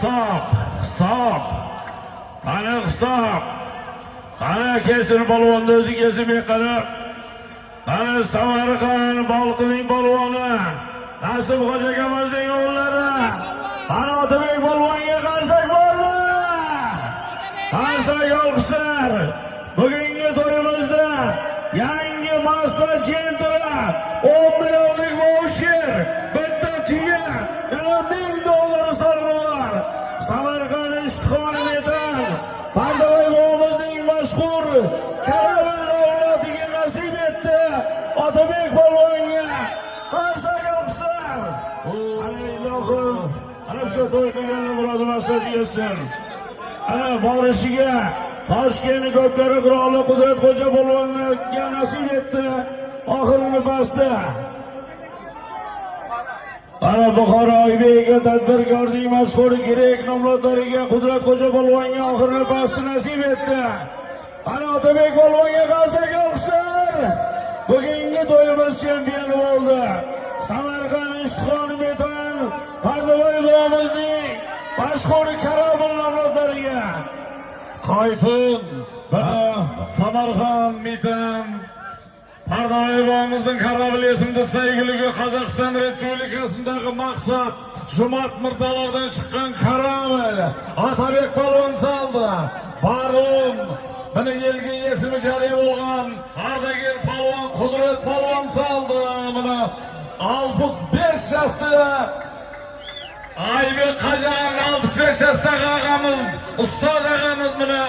hisob. Qani hisob. Qani kesin polvonni o'zi kesilmay qarab. Qani Samarqand Balqining polvoni. Nasib Xo'ja akamizning o'g'illari. Qani Otabek polvonga qarsak bormi? Qarsak olqishlar. Bugungi to'yimizda yangi Mazda Gentra 10 millionlik voucher, bitta tuya, $1000 sarmolar. Samarqand Ishtixoni metan Pardovoy bobomizning mashhur karavan avlodiga nasib etdi. Otabek polvonga qarsak olqishlar. Ana ilohim, ana shu to'y qilganlar murod maqsad yetsin. Ana borishiga Toshkent ko'pkari qiroli Qudrat Xo'ja polvonga nasib etdi. Oxirgi pasda ana Buxoro Oybekka tadbirkorning mashhur Grek nomlodlariga Qudrat Xo'ja polvonga oxirgi pasda nasib etdi. Ana Otabek polvonga qarsak olqishlar. Bugungi to'yimiz chempioni bo'ldi. Samarqand Ishtixoni metan Pardovoy bobomizning mashhur karavan nomlodlariga Qaytun Samarqand metan Pardovoy bobomizning karablesinde sevgili Qozog'iston Respublikasındagi maqsad Jumat Mirzalardan chiqqan karamel Otabek polvon saldi. Barum buni yelga esimi jariy bo'lgan Ardagir polvon Qudrat polvon saldi. Buni 65 yoshda Aybek Qajan 65 yoshda og'amiz, ustoz og'amiz buni